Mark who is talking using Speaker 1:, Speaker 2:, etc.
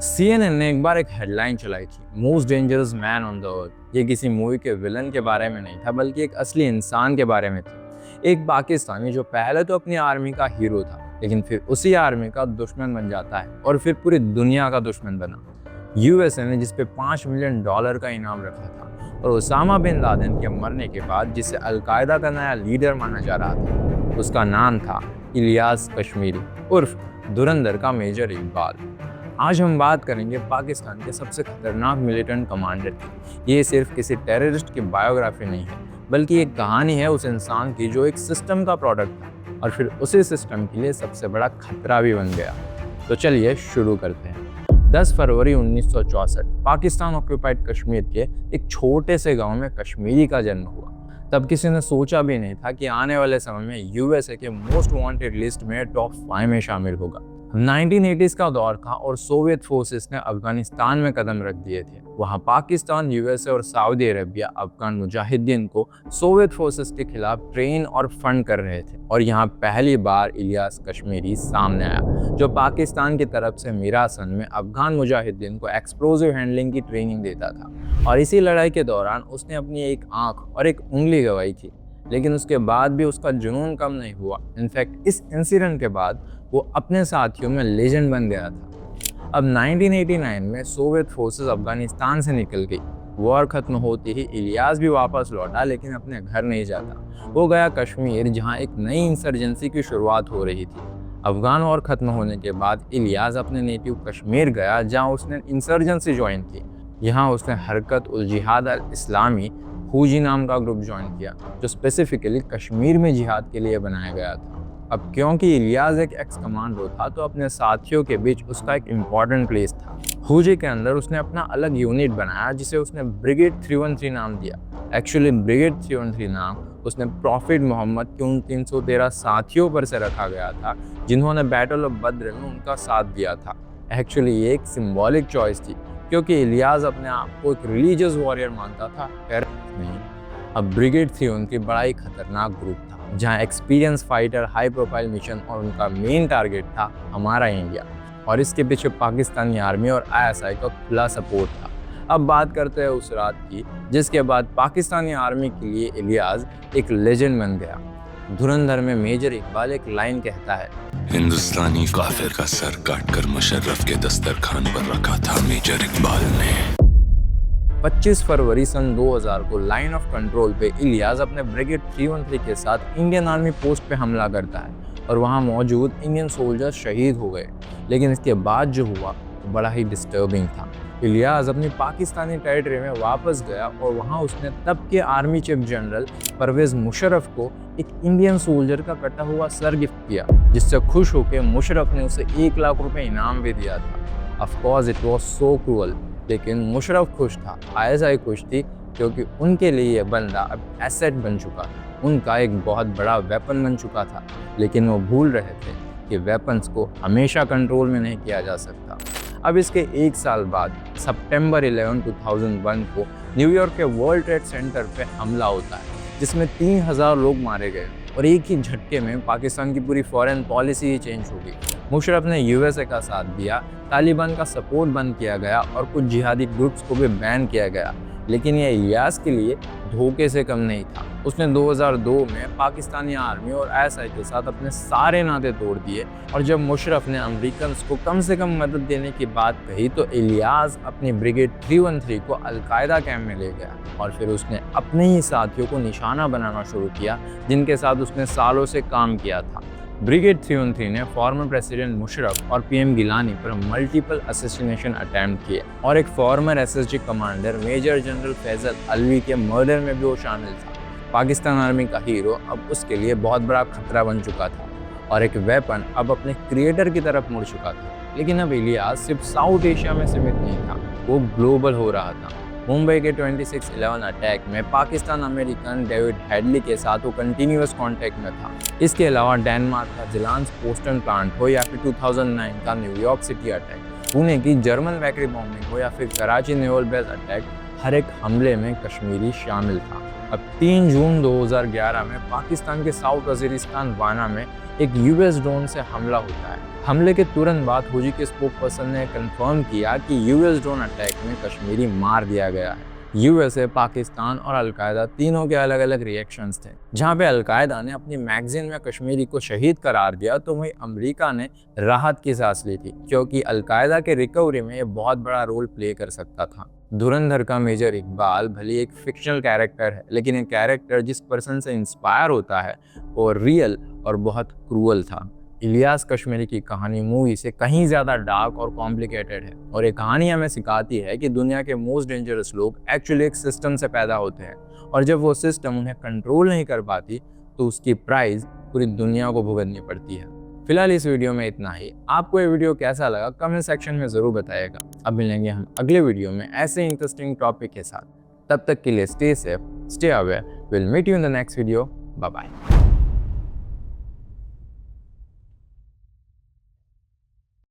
Speaker 1: CNN ने एक बार एक हेडलाइन चलाई थी, most dangerous man on the earth. ये किसी मूवी के विलन के बारे में नहीं था, बल्कि एक असली इंसान के बारे में थी। एक पाकिस्तानी जो पहले तो अपनी आर्मी का हीरो था, लेकिन फिर उसी आर्मी का दुश्मन बन जाता है और फिर पूरी दुनिया का दुश्मन बना। यूएसए ने जिस पे $5 मिलियन का इनाम रखा था, और उसामा बिन लादेन के मरने के बाद जिसे अलकायदा का नया लीडर माना जा रहा था, उसका नाम था इलियास कश्मीरी उर्फ धुरंधर का मेजर इकबाल। आज हम बात करेंगे पाकिस्तान के सबसे खतरनाक मिलिटेंट कमांडर की। ये सिर्फ किसी टेररिस्ट की बायोग्राफी नहीं है, बल्कि एक कहानी है उस इंसान की जो एक सिस्टम का प्रोडक्ट था और फिर उसी सिस्टम के लिए सबसे बड़ा खतरा भी बन गया। तो चलिए शुरू करते हैं। 10 फरवरी 1964 पाकिस्तान ऑक्यूपाइड कश्मीर के एक छोटे से गांव में कश्मीरी का जन्म हुआ। तब किसी ने सोचा भी नहीं था कि आने वाले समय में यूएसए के मोस्ट वांटेड लिस्ट में टॉप 5 में शामिल होगा। 1980s का दौर था और सोवियत फोर्सेस ने अफगानिस्तान में कदम रख दिए थे। वहां पाकिस्तान, यूएसए और सऊदी अरेबिया अफगान मुजाहिदीन को सोवियत फोर्सेस के खिलाफ ट्रेन और फंड कर रहे थे। और यहाँ पहली बार इलियास कश्मीरी सामने आया, जो पाकिस्तान की तरफ से मीरासन में अफगान मुजाहिदीन को एक्सप्लोजिव हैंडलिंग की ट्रेनिंग देता था। और इसी लड़ाई के दौरान उसने अपनी एक आंख और एक उंगली गंवाई थी, लेकिन उसके बाद भी उसका जुनून कम नहीं हुआ। इनफैक्ट इस इंसिडेंट के बाद वो अपने साथियों में लेजेंड बन गया था। अब 1989 में सोवियत फोर्सेस अफगानिस्तान से निकल गई। वॉर खत्म होते ही इलियास भी वापस लौटा, लेकिन अपने घर नहीं जाता। वो गया कश्मीर, जहां एक नई इंसर्जेंसी की शुरुआत हो रही थी। अफगान वॉर खत्म होने के बाद इलियास अपने नेटिव कश्मीर गया, जहाँ उसने इंसर्जेंसी ज्वाइन की। यहाँ उसने हरकत उल जिहाद अल इस्लामी फूजी नाम का ग्रुप ज्वाइन किया, जो स्पेसिफिकली कश्मीर में जिहाद के लिए बनाया गया था। अब क्योंकि इलियास एक एक्स कमांडो था, तो अपने साथियों के बीच उसका एक इम्पॉर्टेंट प्लेस था। फूजी के अंदर उसने अपना अलग यूनिट बनाया, जिसे उसने ब्रिगेड 313 नाम दिया। एक्चुअली ब्रिगेड 313 नाम उसने प्रॉफिट मोहम्मद के उन 313 साथियों पर से रखा गया था, जिन्होंने बैटल ऑफ बद्र में उनका साथ दिया था। एक्चुअली ये एक सिंबॉलिक चॉइस थी, क्योंकि इलियास अपने आप को एक रिलीजियस वॉरियर मानता था, टेररिस्ट नहीं। अब ब्रिगेड 313 बड़ा ही खतरनाक ग्रुप था, जहां experience fighter, high profile mission और उनका मेन टारगेट था हमारा इंडिया। और इसके पीछे पाकिस्तानी आर्मी और आईएसआई का खुला सपोर्ट था। अब बात करते हैं उस रात की, जिसके बाद पाकिस्तानी आर्मी के लिए इलियास एक लेजेंड बन गया। धुरंधर में मेजर इकबाल एक लाइन कहता है,
Speaker 2: हिंदुस्तानी काफिर का सर काटकर मुशर्रफ के दस्तरखान पर रखा था मेजर इकबाल ने।
Speaker 1: 25 फरवरी सन 2000 को लाइन ऑफ कंट्रोल पे इलियास अपने ब्रिगेड 313 के साथ इंडियन आर्मी पोस्ट पे हमला करता है और वहाँ मौजूद इंडियन सोल्जर्स शहीद हो गए। लेकिन इसके बाद जो हुआ बड़ा ही डिस्टर्बिंग था। इलियास अपनी पाकिस्तानी टेरिटरी में वापस गया और वहाँ उसने तब के army chief general Pervez Musharraf को एक इंडियन सोल्जर का कटा हुआ सर गिफ्ट किया, जिससे खुश होकर मुशर्रफ ने उसे 1 लाख रुपए इनाम भी दिया था। Of course it was so cruel, लेकिन मुशर्रफ खुश था, आईएसआई खुश थी, क्योंकि उनके लिए यह बंदा अब एसेट बन चुका था, उनका एक बहुत बड़ा वेपन बन चुका था। लेकिन वो भूल रहे थे कि वेपन्स को हमेशा कंट्रोल में नहीं किया जा सकता। अब इसके 1 साल बाद सितंबर 11, 2001 को न्यूयॉर्क के वर्ल्ड ट्रेड सेंटर पे हमला होता है, जिसमें 3000 लोग मारे गए और एक ही झटके में पाकिस्तान की पूरी फॉरेन पॉलिसी ही चेंज हो गई। मुशर्रफ ने यूएसए का साथ दिया, तालिबान का सपोर्ट बंद किया गया और कुछ जिहादी ग्रुप्स को भी बैन किया गया। लेकिन यह इलियास के लिए धोखे से कम नहीं था। उसने 2002 में पाकिस्तानी आर्मी और आईएसआई के साथ अपने सारे नाते तोड़ दिए, और जब मुशर्रफ ने अमेरिकन को कम से कम मदद देने की बात कही, तो इलियास अपनी ब्रिगेड 313 को अलकायदा कैंप में ले गया और फिर उसने अपने ही साथियों को निशाना बनाना शुरू किया, जिनके साथ उसने सालों से काम किया था। ब्रिगेड 313 ने फॉर्मर प्रेसिडेंट मुशर्रफ और पीएम गिलानी पर मल्टीपल असैसिनेशन अटेम्प्ट किए, और एक former SSG commander major general Faisal Alvi के मर्डर में भी वो शामिल था। पाकिस्तान आर्मी का हीरो अब उसके लिए बहुत बड़ा खतरा बन चुका था और एक वेपन अब अपने क्रिएटर की तरफ मुड़ चुका था। लेकिन अब इलियास सिर्फ साउथ एशिया में सीमित नहीं था, वो ग्लोबल हो रहा था। मुंबई के 26/11 अटैक में पाकिस्तान अमेरिकन डेविड हेडली के साथ वो कंटिन्यूअस कांटेक्ट में था। इसके अलावा डेनमार्क का जिलांस पोस्टन प्लांट हो या फिर 2009 का न्यूयॉर्क सिटी अटैक, पुणे की जर्मन बेकरी बॉम्बिंग हो या फिर कराची नेवल बेस अटैक, हर एक हमले में कश्मीरी शामिल था। अब 3 जून 2011 में पाकिस्तान के साउथ वजीरिस्तान वाना में एक यूएस ड्रोन से हमला होता है। हमले के तुरंत बाद हुजी के स्पोक पर्सन ने कंफर्म किया कि यूएस ड्रोन अटैक में कश्मीरी मार दिया गया है। यूएसए, पाकिस्तान और अलकायदा तीनों के अलग अलग रिएक्शंस थे। जहां पे अलकायदा ने अपनी मैगजीन में कश्मीरी को शहीद करार दिया, तो वहीं अमेरिका ने राहत की सांस ली थी, क्योंकि अलकायदा के रिकवरी में ये बहुत बड़ा रोल प्ले कर सकता था। धुरंधर का मेजर इकबाल भले एक फिक्शनल कैरेक्टर है, लेकिन एक कैरेक्टर जिस पर्सन से इंस्पायर होता है वो रियल और बहुत क्रूअल था। इलियास कश्मीरी की कहानी मूवी से कहीं ज़्यादा डार्क और कॉम्प्लिकेटेड है, और ये कहानी हमें सिखाती है कि दुनिया के मोस्ट डेंजरस लोग एक्चुअली एक सिस्टम से पैदा होते हैं, और जब वो सिस्टम उन्हें कंट्रोल नहीं कर पाती तो उसकी प्राइस पूरी दुनिया को भुगतनी पड़ती है। फिलहाल इस वीडियो में इतना ही। आपको ये वीडियो कैसा लगा कमेंट सेक्शन में ज़रूर बताइएगा। अब मिलेंगे हम अगले वीडियो में ऐसे इंटरेस्टिंग टॉपिक के साथ। तब तक के लिए stay safe, stay aware. Will meet you in the next video. Bye bye.